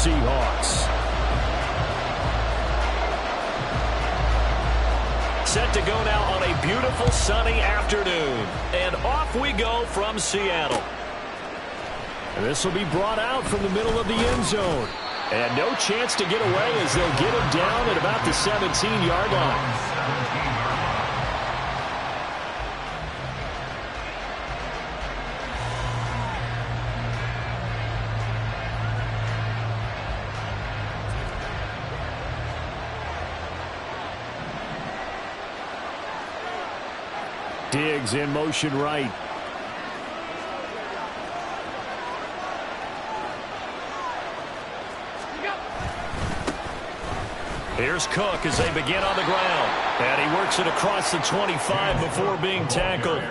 Seahawks. Set to go now on a beautiful sunny afternoon. And off we go from Seattle. And this will be brought out from the middle of the end zone. And no chance to get away as they'll get him down at about the 17-yard line. Diggs in motion right. Here's Cook as they begin on the ground. And he works it across the 25 before being tackled.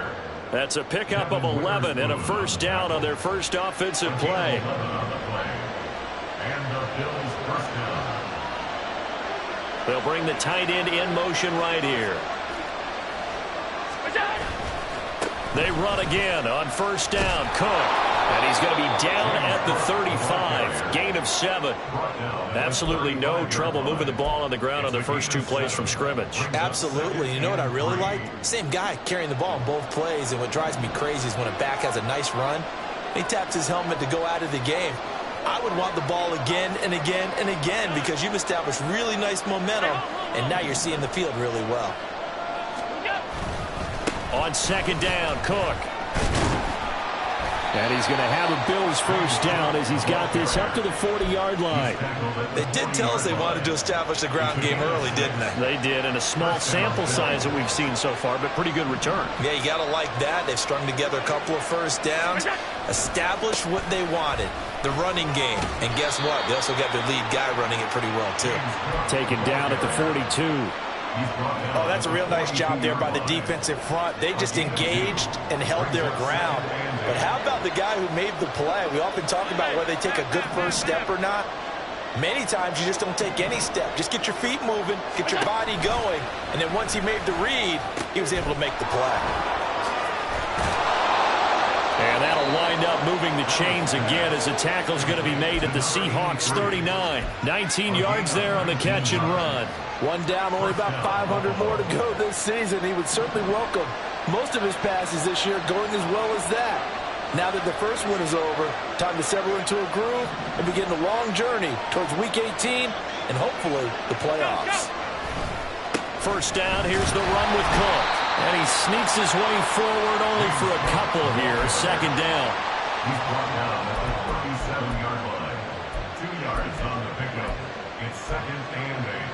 That's a pickup of 11 and a first down on their first offensive play. They'll bring the tight end in motion right here. They run again on first down. Cook. And he's going to be down at the 35. Gain of 7. Absolutely no trouble moving the ball on the ground on their first 2 plays from scrimmage. Absolutely. You know what I really like? Same guy carrying the ball in both plays. And what drives me crazy is when a back has a nice run, he taps his helmet to go out of the game. I would want the ball again and again and again because you've established really nice momentum, and now you're seeing the field really well. On second down, Cook. And he's going to have a Bills first down as he's got this up to the 40-yard line. They did tell us they wanted to establish the ground game early, didn't they? They did, and a small sample size that we've seen so far, but pretty good return. Yeah, you got to like that. They've strung together a couple of first downs, established what they wanted, the running game. And guess what? They also got their lead guy running it pretty well, too. Taken down at the 42. Oh, that's a real nice job there by the defensive front. They just engaged and held their ground. But how about the guy who made the play? We often talk about whether they take a good first step or not. Many times you just don't take any step. Just get your feet moving, get your body going, and then once he made the read, he was able to make the play. And that'll wind up moving the chains again as the tackle's going to be made at the Seahawks 39. 19 yards there on the catch and run. One down, only about 500 more to go this season. He would certainly welcome most of his passes this year going as well as that. Now that the first one is over, time to settle into a groove and begin the long journey towards Week 18 and hopefully the playoffs. First down, here's the run with Cook. And he sneaks his way forward only for a couple here. Second down. He's brought down at the 47-yard line. 2 yards on the pickup. It's second and 8.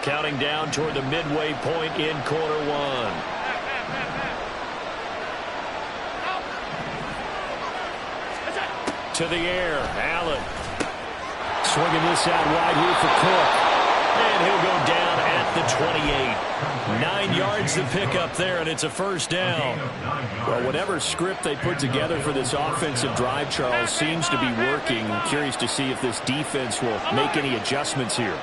Counting down toward the midway point in quarter one. To the air, Allen. Swinging this out wide here for Cook. And he'll go down at the 28. 9 yards to pick up there, and it's a first down. Well, whatever script they put together for this offensive drive, Charles, seems to be working. Curious to see if this defense will make any adjustments here.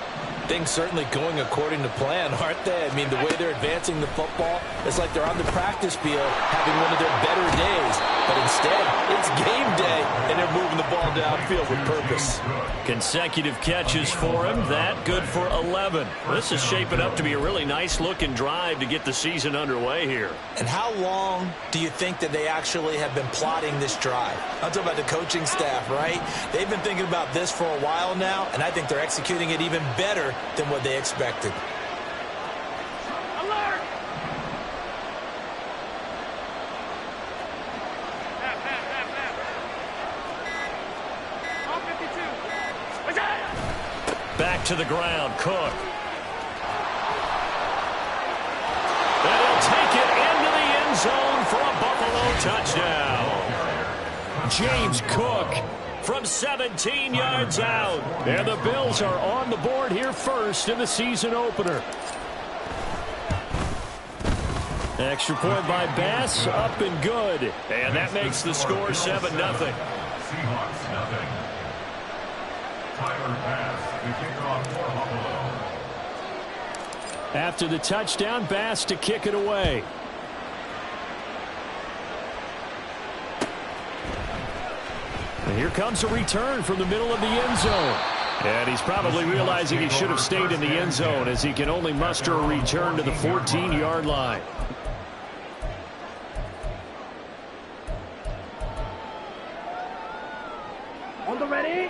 Things certainly going according to plan, aren't they? I mean, the way they're advancing the football, it's like they're on the practice field having one of their better days. But instead, it's game day, and they're moving the ball downfield with purpose. Consecutive catches for him. That good for 11. This is shaping up to be a really nice-looking drive to get the season underway here. And how long do you think that they actually have been plotting this drive? I'm talking about the coaching staff, right? They've been thinking about this for a while now, and I think they're executing it even better than what they expected. Alert! Back to the ground, Cook. And he'll take it into the end zone for a Buffalo touchdown. James Cook from 17 yards out. And the Bills are on the board here first in the season opener. Extra point by Bass, up and good. And that makes the score 7-0. Seahawks nothing. Tyler Bass, the kickoff for Buffalo. After the touchdown, Bass to kick it away. And here comes a return from the middle of the end zone. And he's probably realizing he should have stayed in the end zone as he can only muster a return to the 14-yard line. On the ready.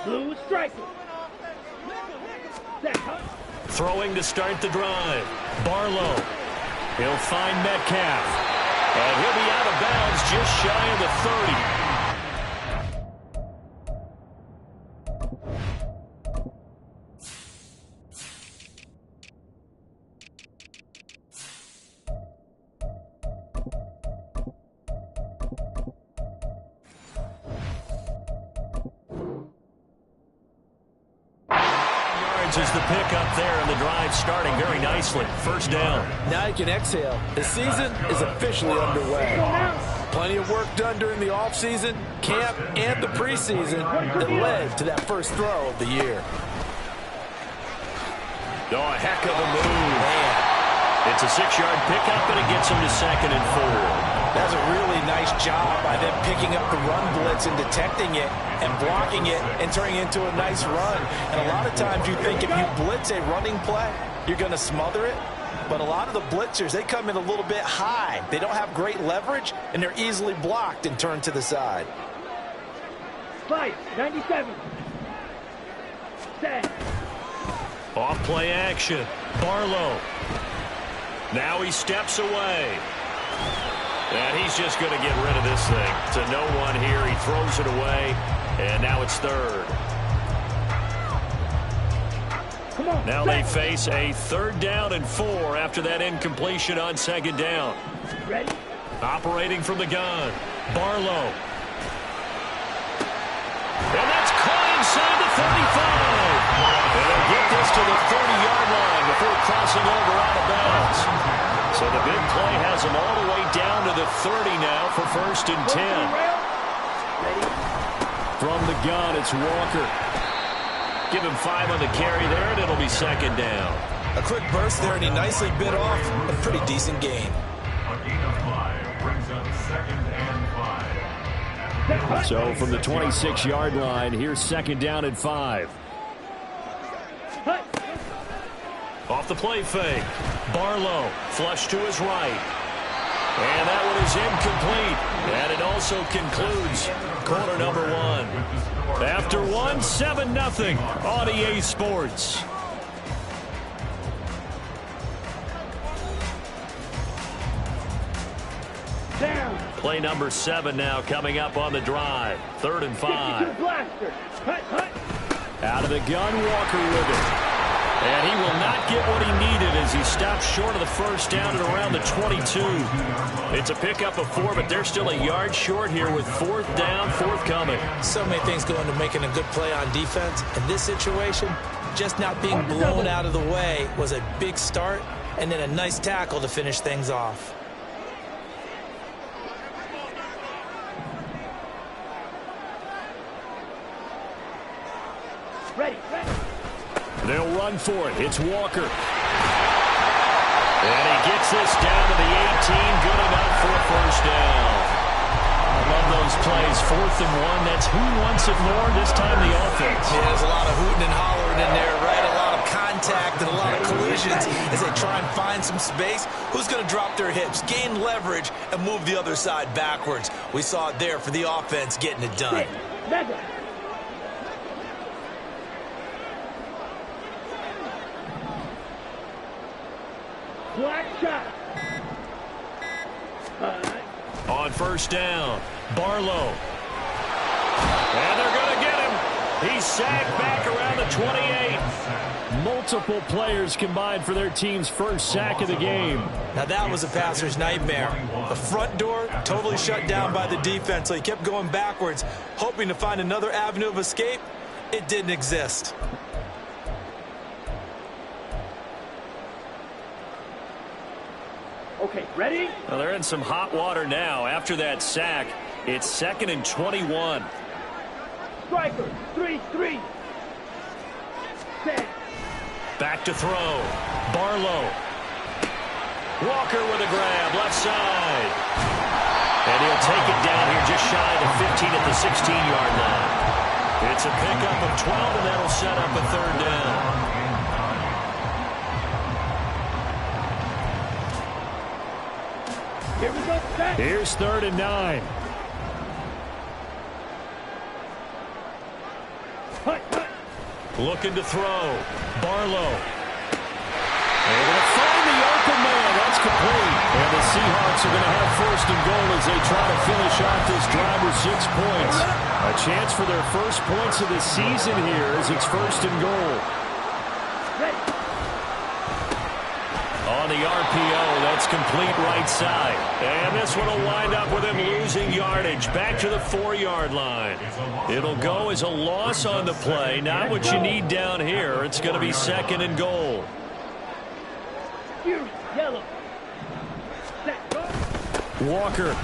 Blue striker. Throwing to start the drive. Barlow. He'll find Metcalf. And he'll be out of bounds just shy of the 30. Is the pickup there, and the drive starting very nicely. First down. Now you can exhale. The season is officially underway. Plenty of work done during the offseason, camp, and the preseason that led to that first throw of the year. Oh, a heck of a move. Man. It's a 6-yard pickup, and it gets him to 2nd and 4. That's a really nice job by them picking up the run blitz and detecting it and blocking it and turning it into a nice run. And a lot of times you think if you blitz a running play, you're going to smother it. But a lot of the blitzers, they come in a little bit high. They don't have great leverage, and they're easily blocked and turned to the side. 97. Set. Off play action. Barlow. Now he steps away. And he's just going to get rid of this thing. To no one here. He throws it away. And now it's 3rd. Come on, now they face a 3rd down and 4 after that incompletion on 2nd down. Ready? Operating from the gun. Barlow. And that's caught inside the 35. And they'll get this to the 30-yard line before crossing over out of bounds. So the big play has him all the way down to the 30 now for 1st and 10. From the gun, it's Walker. Give him 5 on the carry there, and it'll be 2nd down. A quick burst there, and he nicely bit off a pretty decent gain. A gain of 5 brings up 2nd and 5. So from the 26-yard line, here's 2nd down and 5. Off the play fake. Barlow, flush to his right. And that one is incomplete. And it also concludes quarter number 1. After 1, 7-0 on EA Sports. Down. Play number 7 now coming up on the drive. 3rd and 5. Blaster. Out of the gun, Walker with it. And he will not get what he needed as he stops short of the 1st down at around the 22. It's a pickup of 4, but they're still a yard short here with 4th down, forthcoming. So many things go into making a good play on defense. In this situation, just not being blown out of the way was a big start, and then a nice tackle to finish things off. Ready. They'll run for it. It's Walker. And he gets this down to the 18. Good enough for a 1st down. I love those plays. 4th and 1. That's who wants it more this time, the offense. Yeah, there's a lot of hooting and hollering in there, right? A lot of contact and a lot of collisions as they try and find some space. Who's going to drop their hips, gain leverage, and move the other side backwards? We saw it there for the offense getting it done. Black shot. On 1st down, Barlow. And they're going to get him. He's sacked back around the 28. Multiple players combined for their team's 1st sack of the game. Now that was a passer's nightmare. The front door totally shut down by the defense, so he kept going backwards, hoping to find another avenue of escape. It didn't exist. Okay, ready? Well, they're in some hot water now. After that sack, it's 2nd and 21. Striker, 3-3. Set. Back to throw. Barlow. Walker with a grab, left side. And he'll take it down here just shy of the 15 at the 16-yard line. It's a pickup of 12, and that'll set up a third down. Here we go. Set. Here's 3rd and 9. Hut, hut. Looking to throw. Barlow. Able to find the open man. That's complete. And the Seahawks are going to have 1st and goal as they try to finish off this drive with 6 points. A chance for their first points of the season here as it's 1st and goal. Ready. On the RPO, that's complete right side. And this one will wind up with him losing yardage back to the 4-yard line. It'll go as a loss on the play. Not what you need down here. It's going to be 2nd and goal. Here, yellow. Set. Go. Walker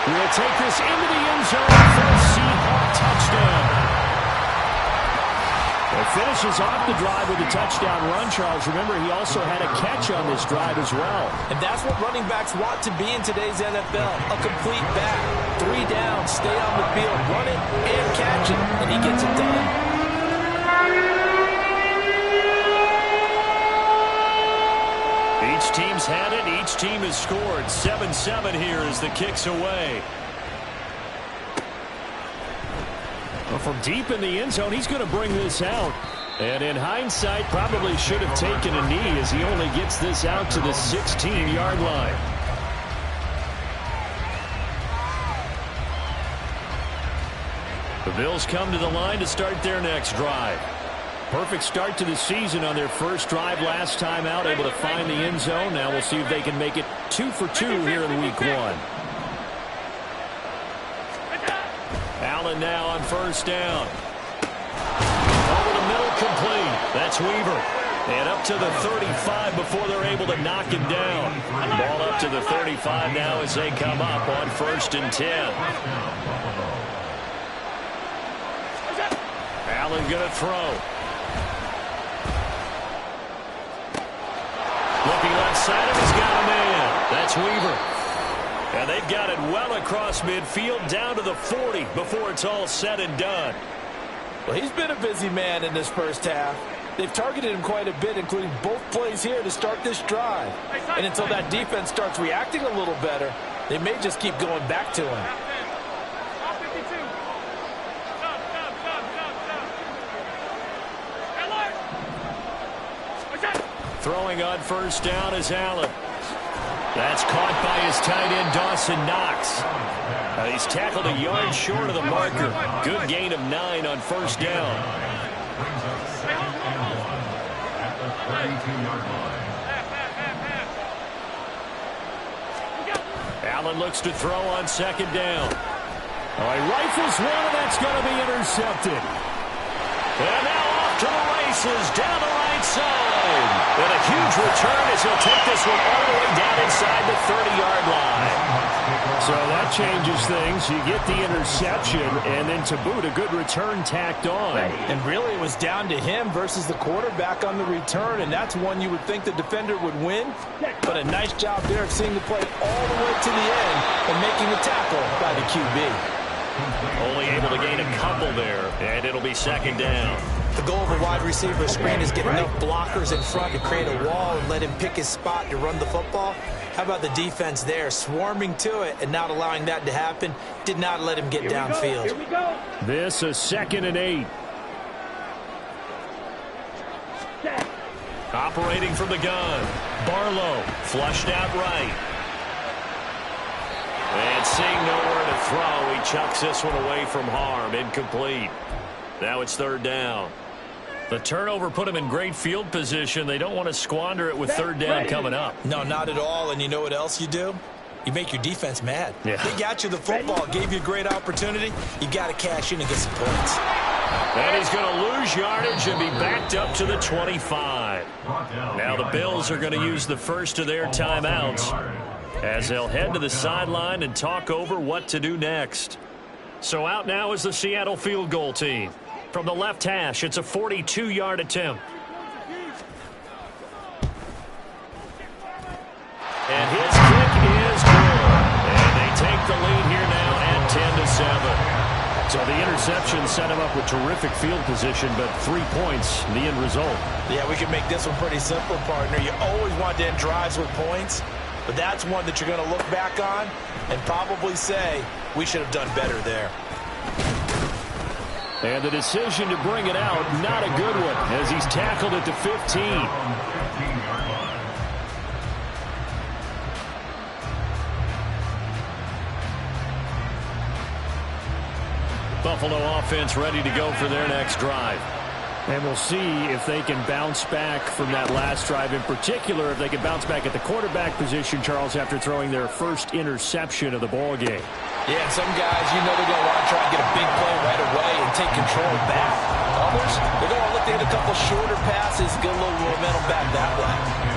will take this into the end zone for a Seahawk touchdown. It finishes off the drive with a touchdown run, Charles. Remember, he also had a catch on this drive as well. And that's what running backs want to be in today's NFL. A complete back. 3 down, stay on the field, run it, and catch it. And he gets it done. Each team's had it. Each team has scored. 7-7 here as the kick's away. Well, from deep in the end zone, he's going to bring this out. And in hindsight, probably should have taken a knee as he only gets this out to the 16-yard line. The Bills come to the line to start their next drive. Perfect start to the season on their first drive last time out, able to find the end zone. Now we'll see if they can make it 2 for 2 here in week 1. Allen now on 1st down. Over the middle, complete. That's Weaver. And up to the 35 before they're able to knock him down. Ball up to the 35 now as they come up on 1st and 10. Allen going to throw. Looking left side of, he's got a man. That's Weaver. And they've got it well across midfield down to the 40 before it's all said and done. Well, he's been a busy man in this first half. They've targeted him quite a bit, including both plays here to start this drive. And until that defense starts reacting a little better, they may just keep going back to him. Throwing on 1st down is Allen. That's caught by his tight end, Dawson Knox. He's tackled a yard short of the marker. Good gain of 9 on 1st down. Allen looks to throw on 2nd down. He rifles one, and that's going to be intercepted. And now off to the races down the right side. And a huge return as he'll take this one all the way down inside the 30-yard line. So that changes things. You get the interception, and then to boot, a good return tacked on. And really, it was down to him versus the quarterback on the return, and that's one you would think the defender would win. But a nice job there of seeing the play all the way to the end and making the tackle by the QB. Only able to gain a couple there, and it'll be 2nd down. The goal of a wide receiver screen is get enough blockers in front to create a wall and let him pick his spot to run the football. How about the defense there, swarming to it and not allowing that to happen? Did not let him get downfield. Here we go. This is 2nd and 8. Set. Operating from the gun. Barlow flushed out right. And seeing nowhere to throw, he chucks this one away from harm. Incomplete. Now it's 3rd down. The turnover put him in great field position. They don't want to squander it with 3rd down coming up. No, not at all. And you know what else you do? You make your defense mad. Yeah. They got you the football, gave you a great opportunity. You got to cash in and get some points. And he's going to lose yardage and be backed up to the 25. Now the Bills are going to use the first of their timeouts as they'll head to the sideline and talk over what to do next. So out now is the Seattle field goal team. From the left hash, it's a 42-yard attempt. And his kick is good. So the interception set him up with terrific field position, but 3 points, the end result. Yeah, we can make this one pretty simple, partner. You always want to end drives with points, but that's one that you're going to look back on and probably say, we should have done better there. And the decision to bring it out, not a good one, as he's tackled at the 15. Buffalo offense ready to go for their next drive. And we'll see if they can bounce back from that last drive. In particular, if they can bounce back at the quarterback position, Charles, after throwing their first interception of the ball game. Yeah, and some guys, you know they're going to want to try and get a big play right away and take control back. Others, they're going to look to get a couple shorter passes, get a little momentum back that way.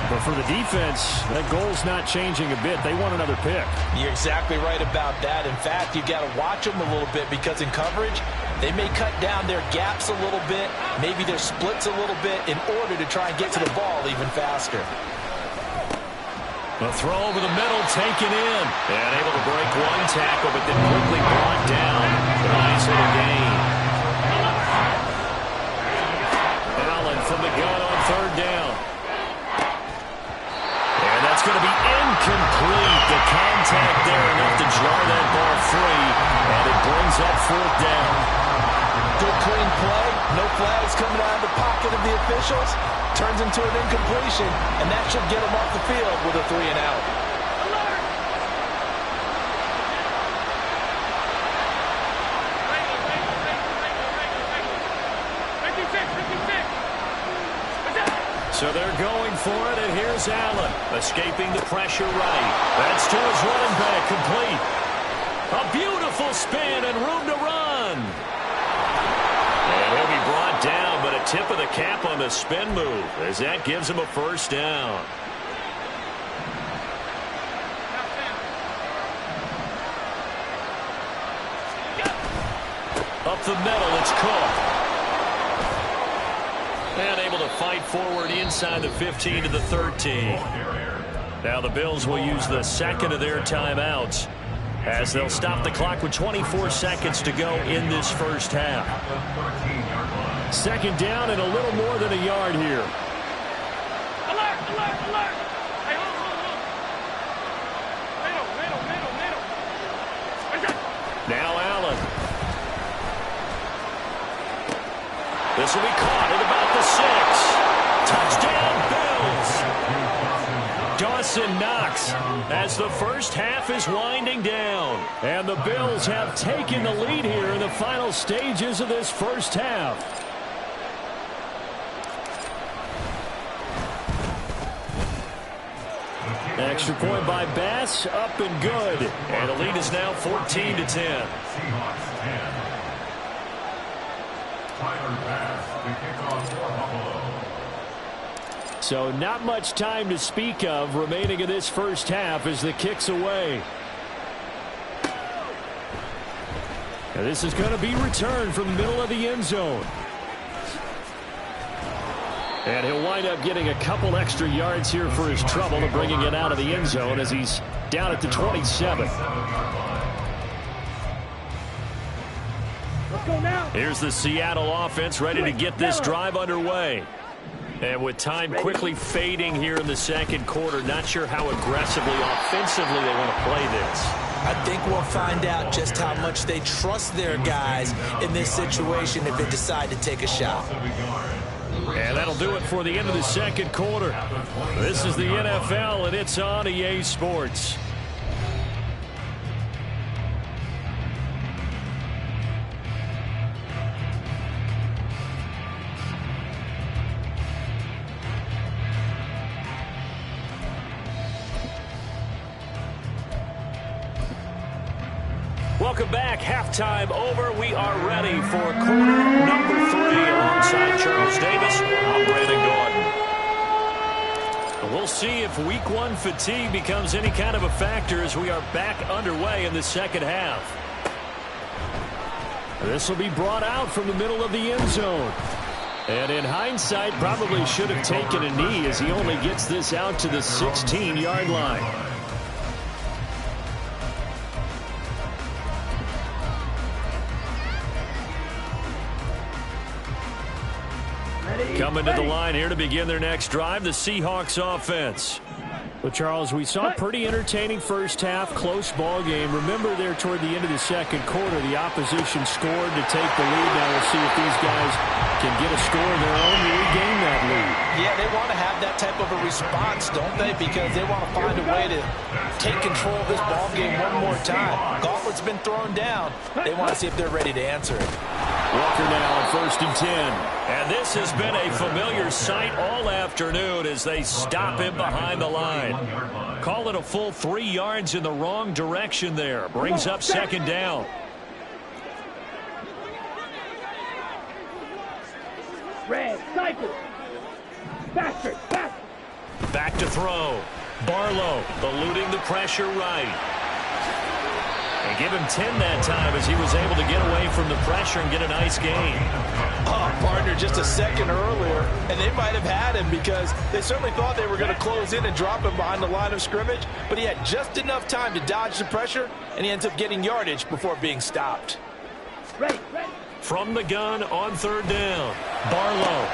But for the defense, that goal's not changing a bit. They want another pick. You're exactly right about that. In fact, you've got to watch them a little bit because in coverage, they may cut down their gaps a little bit, maybe their splits a little bit in order to try and get to the ball even faster. A throw over the middle, taken in. And able to break one tackle, but then quickly brought down. A nice little gain. Allen from the gun on third down. And that's going to be incomplete. The contact there enough to jar that ball free. And it brings up fourth down. Good clean play. No flags coming out of the pocket of the officials. Turns into an incompletion, and that should get them off the field with a 3-and-out. So they're going for it, and here's Allen, escaping the pressure right. That's to his running back, complete. A beautiful spin and room to run. And he'll be brought down, but a tip of the cap on the spin move, as that gives him a first down. Up the middle, it's Cook. And able to fight forward inside the 15 to the 13. Now the Bills will use the second of their timeouts, as they'll stop the clock with 24 seconds to go in this first half. Second down and a little more than a yard here. Alert, alert, alert. Hey, hold. Middle. Now Allen. This will be caught at about the 6. Touchdown, Bills. Dawson Knox as the first half is winding down. And the Bills have taken the lead here in the final stages of this first half. Extra point by Bass, up and good. And the lead is now 14 to 10. So not much time to speak of remaining in this first half as the kick's away. Now this is going to be returned from the middle of the end zone. And he'll wind up getting a couple extra yards here for his trouble of bringing it out of the end zone as he's down at the 27. Let's go now. Here's the Seattle offense ready to get this drive underway. And with time quickly fading here in the second quarter, not sure how aggressively, offensively they want to play this. I think we'll find out just how much they trust their guys in this situation if they decide to take a shot. And that'll do it for the end of the second quarter. This is the NFL, and it's on EA Sports. Welcome back. Halftime over. We are ready for quarter number 3 alongside Charles Davis. I'm Brandon Gordon. We'll see if week 1 fatigue becomes any kind of a factor as we are back underway in the second half. This will be brought out from the middle of the end zone. And in hindsight, probably should have taken a knee as he only gets this out to the 16-yard line. Coming to the line here to begin their next drive, the Seahawks offense. Well, Charles, we saw a pretty entertaining first half, close ball game. Remember there toward the end of the second quarter, the opposition scored to take the lead. Now we'll see if these guys can get a score of their own to regain that lead. Yeah, they want to have that type of a response, don't they? Because they want to find a way to take control of this ball game one more time. Gauntlet's been thrown down. They want to see if they're ready to answer it. Walker now on 1st and 10. And this has been a familiar sight all afternoon as they stop him behind the line. Call it a full 3 yards in the wrong direction there. Brings up 2nd down. Red, cycle. Faster, faster. Back to throw. Barlow eluding the pressure right. And give him 10 that time as he was able to get away from the pressure and get a nice gain. Oh, partner, just a second earlier, and they might have had him because they certainly thought they were going to close in and drop him behind the line of scrimmage, but he had just enough time to dodge the pressure, and he ends up getting yardage before being stopped. Ready, ready. From the gun on 3rd down. Barlow.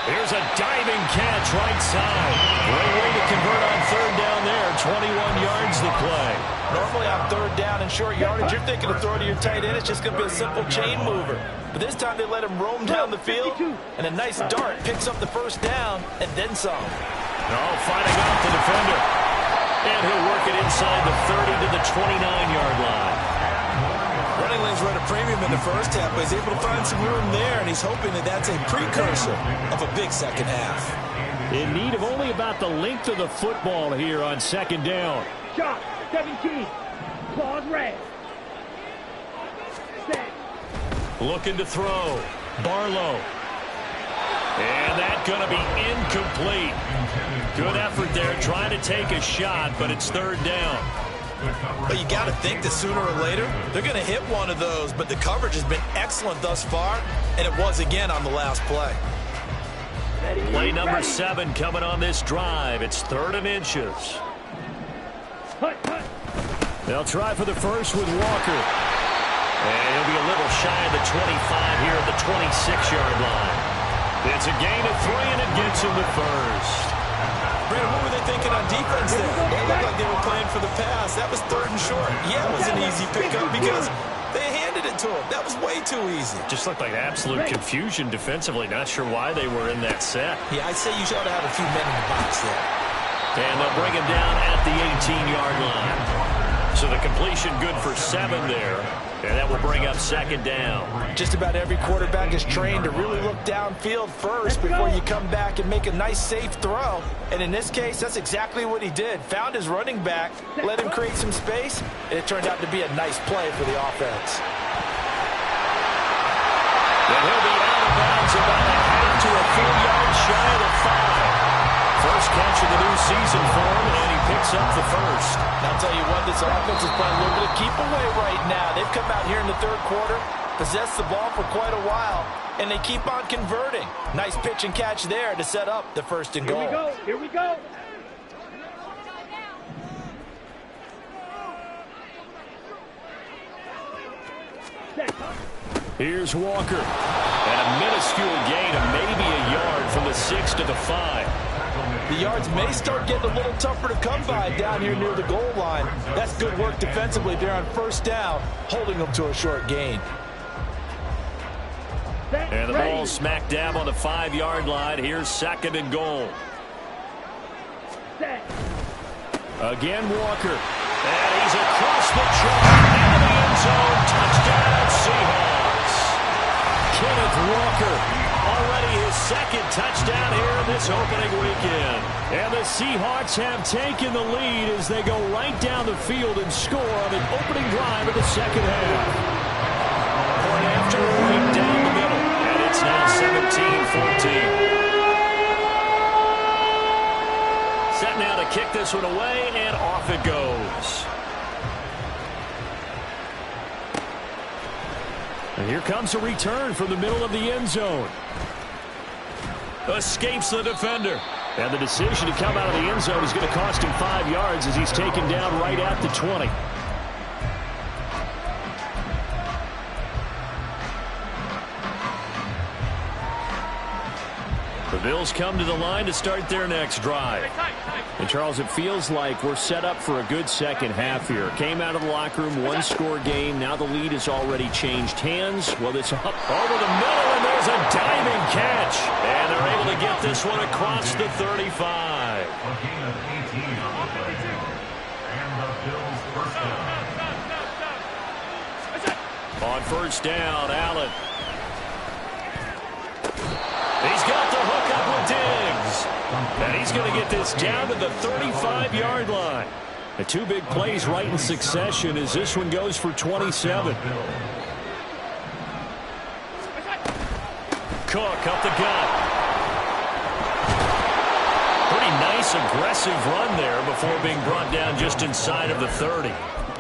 Here's a diving catch right side. Great way to convert on 3rd down there. 21 yards the play. Normally on 3rd down and short yardage, you're thinking to throw to your tight end. It's just going to be a simple chain mover. But this time they let him roam down the field, and a nice dart picks up the 1st down and then some. Oh, fighting off the defender. And he'll work it inside the 30 to the 29-yard line. Running lanes were at a premium in the first half, but he's able to find some room there, and he's hoping that that's a precursor of a big second half. In need of only about the length of the football here on 2nd down. Shot, 17. Claws red. Set. Looking to throw. Barlow. And that's going to be incomplete. Good effort there trying to take a shot, but it's 3rd down. But you got to think that sooner or later, they're going to hit one of those. But the coverage has been excellent thus far, and it was again on the last play. Play number 7 coming on this drive. It's 3rd and inches. They'll try for the first with Walker. And he'll be a little shy of the 25 here at the 26-yard line. It's a gain of 3, and it gets him the first. Brandon, what were they thinking on defense there? They looked like they were playing for the pass. That was 3rd and short. Yeah, it was an easy pickup because they handed it to him. That was way too easy. Just looked like absolute confusion defensively. Not sure why they were in that set. Yeah, I'd say you ought to have a few men in the box there. And they'll bring him down at the 18-yard line. So the completion good for 7 there. And that will bring up 2nd down. Just about every quarterback is trained to really look downfield first before you come back and make a nice, safe throw. And in this case, that's exactly what he did. Found his running back, let him create some space, and it turned out to be a nice play for the offense. And he'll be out of bounds about a half to a full yard shy of the 5. First catch of the new season for him, and he picks up the first. And I'll tell you what, this offense is playing a little bit of keep away right now. They've come out here in the 3rd quarter, possessed the ball for quite a while, and they keep on converting. Nice pitch and catch there to set up the 1st and goal. Here we go, here we go. Here's Walker. And a minuscule gain of maybe a yard from the 6 to the 5. The yards may start getting a little tougher to come by down here near the goal line. That's good work defensively there on 1st down, holding them to a short gain. And the ball smack dab on the 5-yard line. Here's 2nd and goal. Again, Walker. And he's across the track into the end zone. Touchdown, Seahawks. Kenneth Walker, already his 2nd touchdown here in this opening weekend. And the Seahawks have taken the lead as they go right down the field and score on an opening drive of the 2nd half. Point after, right down the middle. And it's now 17-14. Set now to kick this one away, and off it goes. And here comes a return from the middle of the end zone. Escapes the defender. And the decision to come out of the end zone is going to cost him 5 yards as he's taken down right at the 20. The Bills come to the line to start their next drive. And, Charles, it feels like we're set up for a good second half here. Came out of the locker room, one-score game. Now the lead has already changed hands. Well, it's up over the middle, and there's a diving catch. And they're able to get this one across the 35. A gain of 18 on the play. And the Bills first down. On first down, Allen. He's got the hook up with Diggs. And he's going to get this down to the 35-yard line. The two big plays right in succession as this one goes for 27. Cook up the gut. Pretty nice, aggressive run there before being brought down just inside of the 30.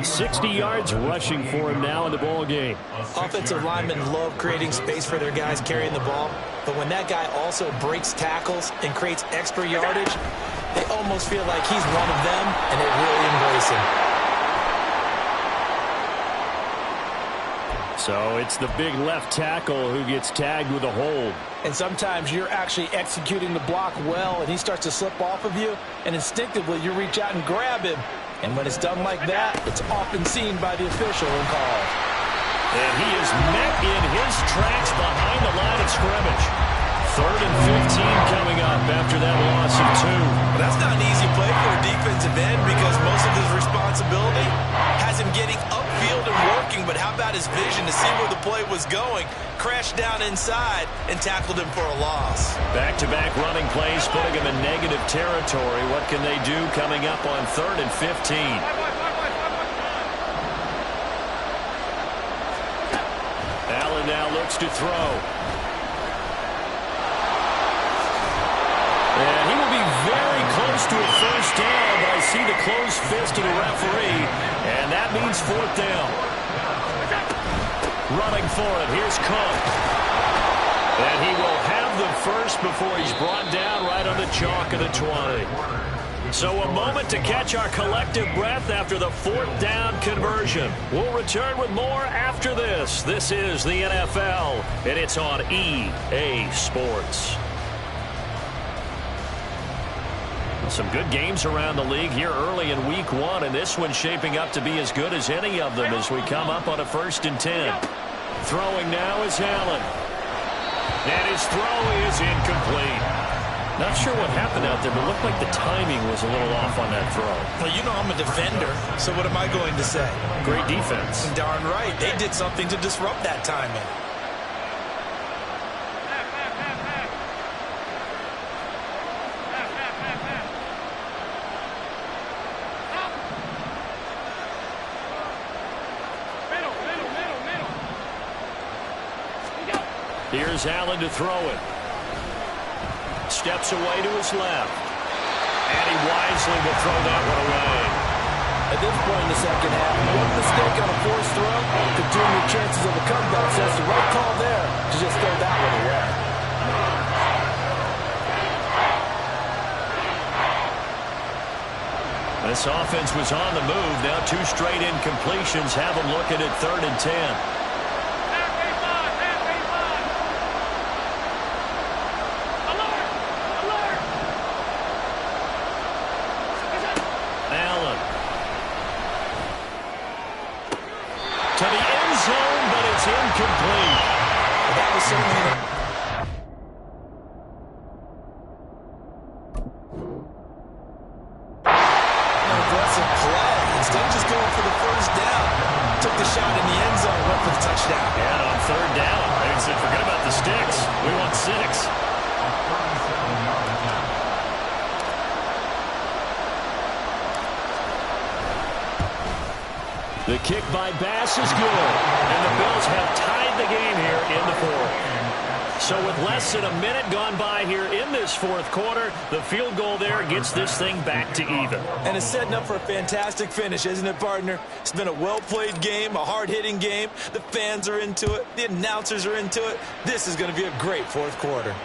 60 yards rushing for him now in the ball game. Offensive linemen love creating space for their guys carrying the ball, but when that guy also breaks tackles and creates extra yardage, they almost feel like he's one of them, and they really embrace him. So it's the big left tackle who gets tagged with a hold. And sometimes you're actually executing the block well, and he starts to slip off of you, and instinctively you reach out and grab him. And when it's done like that, it's often seen by the official and called. And he is met in his tracks behind the line of scrimmage. 3rd and 15 coming up after that loss of 2. Well, that's not an easy play for a defensive end because most of his responsibility has him getting upfield and working, but how about his vision to see where the play was going, crashed down inside, and tackled him for a loss. Back-to-back running plays putting him in negative territory. What can they do coming up on 3rd and 15? Allen now looks to throw. And he will be very close to a first down, but I see the closed fist of the referee, and that means 4th down. Running for it, here's Cook. And he will have the first before he's brought down right on the chalk of the 20. So a moment to catch our collective breath after the 4th down conversion. We'll return with more after this. This is the NFL, and it's on EA Sports. Some good games around the league here early in week 1, and this one's shaping up to be as good as any of them as we come up on a 1st and 10. Throwing now is Allen. And his throw is incomplete. Not sure what happened out there, but it looked like the timing was a little off on that throw. Well, you know I'm a defender, so what am I going to say? Great defense. Darn right. They did something to disrupt that timing. Here's Allen to throw it. Steps away to his left. And he wisely will throw that one away. At this point in the second half, one mistake on a forced throw could doom your chances of a comeback. So that's the right call there to just throw that one away. This offense was on the move. Now 2 straight incompletions have them looking at 3rd and 10. To the end zone, but it's incomplete. That was certainly an aggressive play. Instead of just going for the first down, took the shot in the end zone, went for the touchdown. And on 3rd down, they said, forget about the sticks. We want 6. The kick by Bass is good, and the Bills have tied the game here in the 4th. So with less than a minute gone by here in this 4th quarter, the field goal there gets this thing back to even. And it's setting up for a fantastic finish, isn't it, partner? It's been a well-played game, a hard-hitting game. The fans are into it. The announcers are into it. This is going to be a great 4th quarter.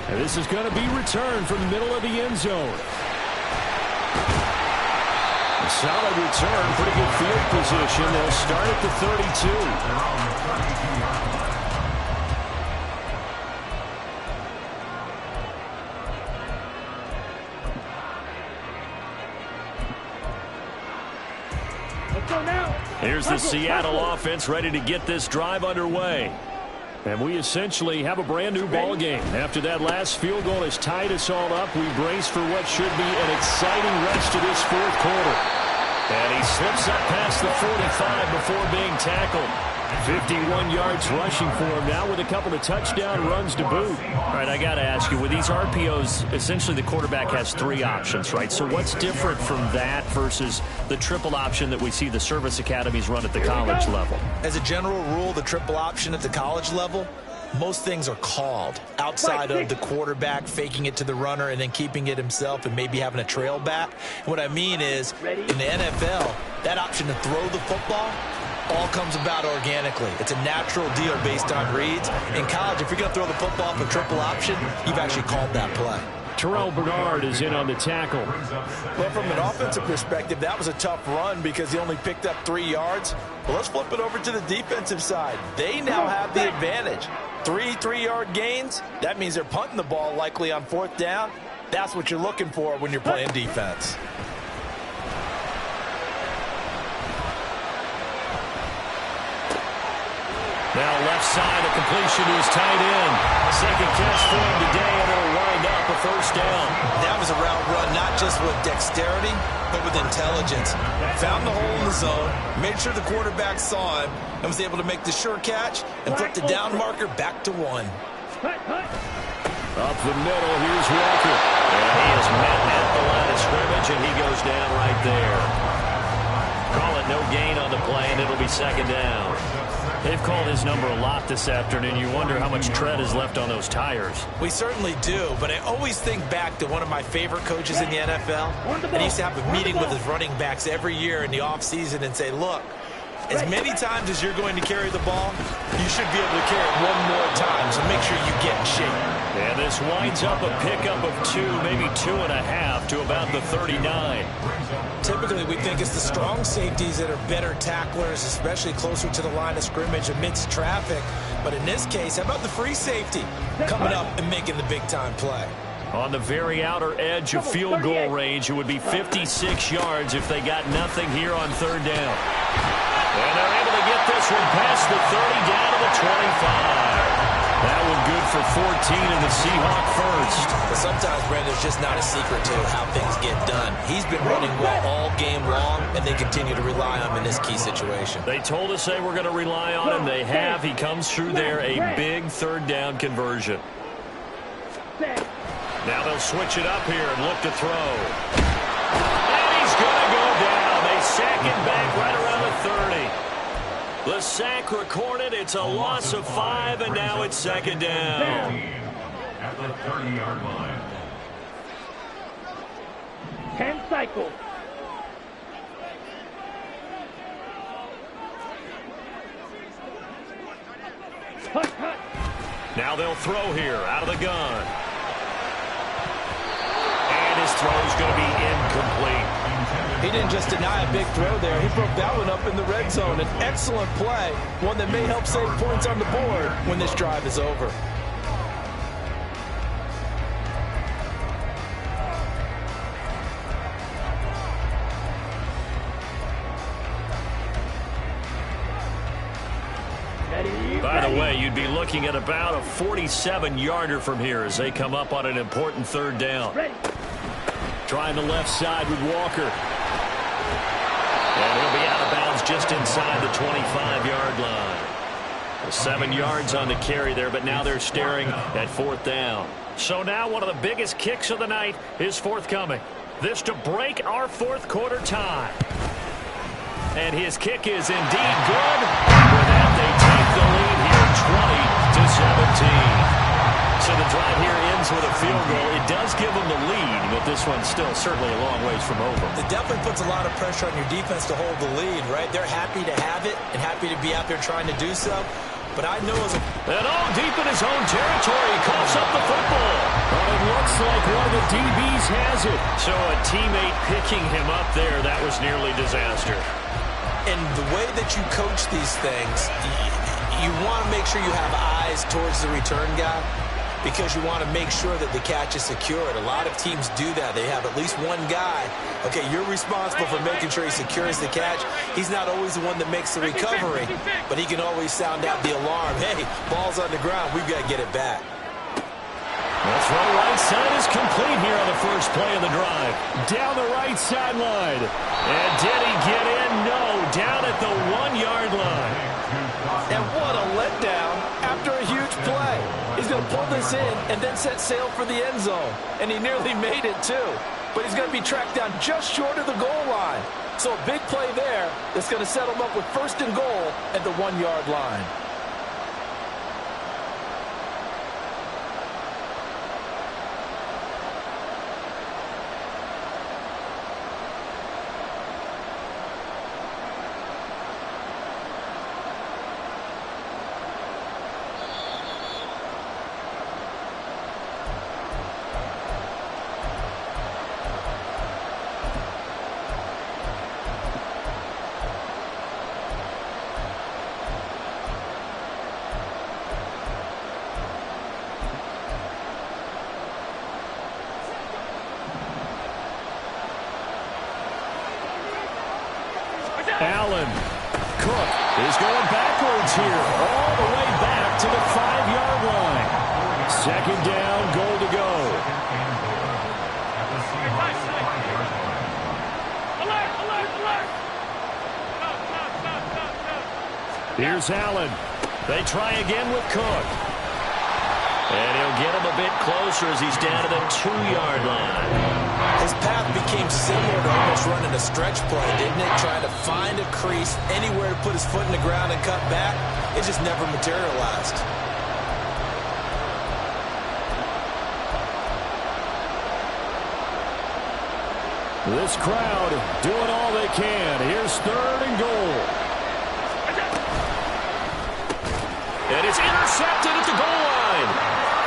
And this is going to be returned from the middle of the end zone. A solid return, pretty good field position. They'll start at the 32. Here's the Seattle offense ready to get this drive underway. And we essentially have a brand-new ball game. After that last field goal has tied us all up, we brace for what should be an exciting rest of this fourth quarter. And he slips up past the 45 before being tackled. 51 yards rushing for him now with a couple of touchdown runs to boot. All right, I got to ask you, with these RPOs, essentially the quarterback has 3 options, right? So what's different from that versus the triple option that we see the service academies run at the college level? As a general rule, the triple option at the college level, most things are called outside of the quarterback faking it to the runner and then keeping it himself and maybe having a trail back. What I mean is, in the NFL, that option to throw the football all comes about organically. It's a natural deal based on reads. In college, if you're going to throw the football for triple option, you've actually called that play. Terrell Bernard is in on the tackle. Well, from an offensive perspective, that was a tough run because he only picked up 3 yards. Well, let's flip it over to the defensive side. They now have the advantage. 3 3-yard gains. That means they're punting the ball likely on 4th down. That's what you're looking for when you're playing defense. Now left side, a completion to his tight end. Second catch for him today, and it'll wind up a first down. That was a route run, not just with dexterity, but with intelligence. Found the hole in the zone, made sure the quarterback saw him, and was able to make the sure catch and flip the down marker back to 1. Up the middle, here's Walker. And he is met at the line of scrimmage, and he goes down right there. Call it no gain on the play, and it'll be second down. They've called his number a lot this afternoon. You wonder how much tread is left on those tires. We certainly do, but I always think back to one of my favorite coaches in the NFL. And he used to have a meeting with his running backs every year in the offseason and say, look, as many times as you're going to carry the ball, you should be able to carry it one more time, so make sure you get in shape. And this winds up a pickup of 2, maybe 2.5 to about the 39. Typically, we think it's the strong safeties that are better tacklers, especially closer to the line of scrimmage amidst traffic. But in this case, how about the free safety coming up and making the big-time play? On the very outer edge of field goal range, it would be 56 yards if they got nothing here on 3rd down. And they're able to get this one past the 30 down to the 25. That one good for 14 in the Seahawk first. But sometimes, Brandon, there's just not a secret to how things get done. He's been running well all game long, and they continue to rely on him in this key situation. They told us they were going to rely on him. They have. He comes through there, a big 3rd down conversion. Now they'll switch it up here and look to throw. And he's going to go down. They sack him back right around the 30. The sack recorded. It's a loss of 5, and now it's second down. At the 30-yard line. 10 cycles. Now they'll throw here out of the gun. And his throw's going to be incomplete. He didn't just deny a big throw there. He broke that one up in the red zone. An excellent play, one that may help save points on the board when this drive is over. By the way, you'd be looking at about a 47-yarder from here as they come up on an important 3rd down. Trying the left side with Walker. And he'll be out of bounds just inside the 25-yard line. 7 yards on the carry there, but now they're staring at 4th down. So now one of the biggest kicks of the night is forthcoming. This to break our 4th quarter tie. And his kick is indeed good. With that, they take the lead here 20-17. So the drive here ends with a field goal. It does give them the lead, but this one's still certainly a long ways from over. It definitely puts a lot of pressure on your defense to hold the lead, right? They're happy to have it and happy to be out there trying to do so. But I know as a... And all deep in his own territory, he coughs up the football. Well, it looks like one of the DBs has it. So a teammate picking him up there, that was nearly disaster. And the way that you coach these things, you want to make sure you have eyes towards the return guy. because you want to make sure that the catch is secured. A lot of teams do that. They have at least one guy. Okay, you're responsible for making sure he secures the catch. He's not always the one that makes the recovery, but he can always sound out the alarm. Hey, ball's on the ground. We've got to get it back. The throw right side is complete here on the first play of the drive. Down the right sideline. And did he get in? No, down at the 1-yard line. And what a letdown after a huge play. He's going to pull this in and then set sail for the end zone. And he nearly made it, too. But he's going to be tracked down just short of the goal line. So a big play there that's going to set him up with first and goal at the 1-yard line. Allen. Cook is going backwards here, all the way back to the 5-yard line. Second down, goal to go. Here's Allen. They try again with Cook. And he'll get him a bit closer as he's down to the 2-yard line. His path became similar to almost running a stretch play, didn't it? Trying to find a crease, anywhere to put his foot in the ground and cut back. It just never materialized. This crowd doing all they can. Here's third and goal. And it's intercepted at the goal line.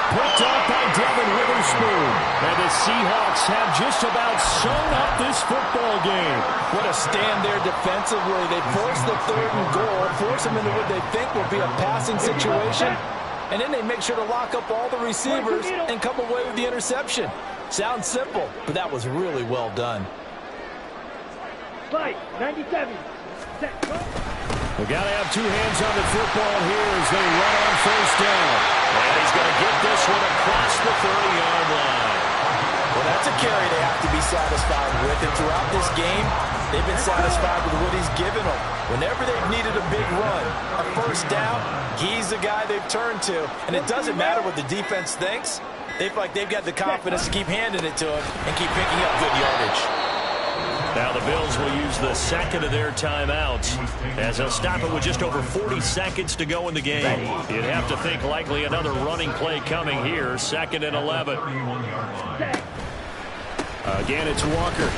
Picked up by Devin Witherspoon. And the Seahawks have just about sewn up this football game. What a stand there defensively. They force the third and goal, force them into what they think will be a passing situation, and then they make sure to lock up all the receivers and come away with the interception. Sounds simple, but that was really well done. Fight, 97. Set, go. We got to have two hands on the football here as they run on first down. And he's going to get this one across the 30-yard line. Well, that's a carry they have to be satisfied with. And throughout this game, they've been satisfied with what he's given them. Whenever they've needed a big run, a first down, he's the guy they've turned to. And it doesn't matter what the defense thinks. They feel like they've got the confidence to keep handing it to him and keep picking up good yardage. Now the Bills will use the second of their timeouts as they'll stop it with just over 40 seconds to go in the game. You'd have to think likely another running play coming here, 2nd and 11. Again, it's Walker.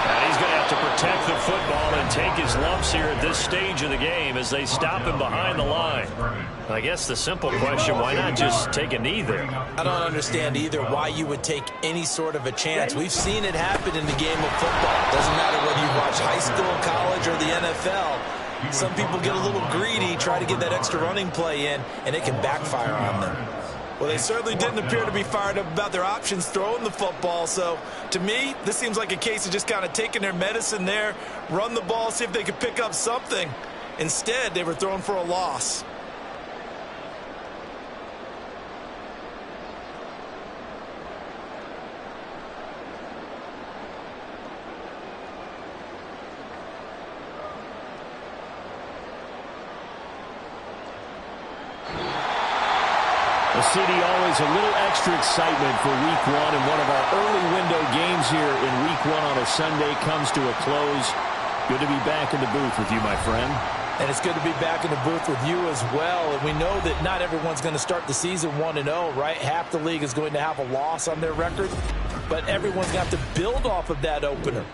And he's going to have to protect the football and take his lumps here at this stage of the game as they stop him behind the line. I guess the simple question, why not just take a knee there? I don't understand either why you would take any sort of a chance. We've seen it happen in the game of football. It doesn't matter whether you watch high school, college, or the NFL. Some people get a little greedy, try to get that extra running play in, and it can backfire on them. Well, they certainly didn't appear to be fired up about their options throwing the football. So, to me, this seems like a case of just kind of taking their medicine there, run the ball, see if they could pick up something. Instead, they were throwing for a loss. The city always a little extra excitement for week one, and one of our early window games here in week one on a Sunday comes to a close. Good to be back in the booth with you, my friend. And it's good to be back in the booth with you as well. And we know that not everyone's going to start the season 1-0, right? Half the league is going to have a loss on their record, but everyone's got to build off of that opener.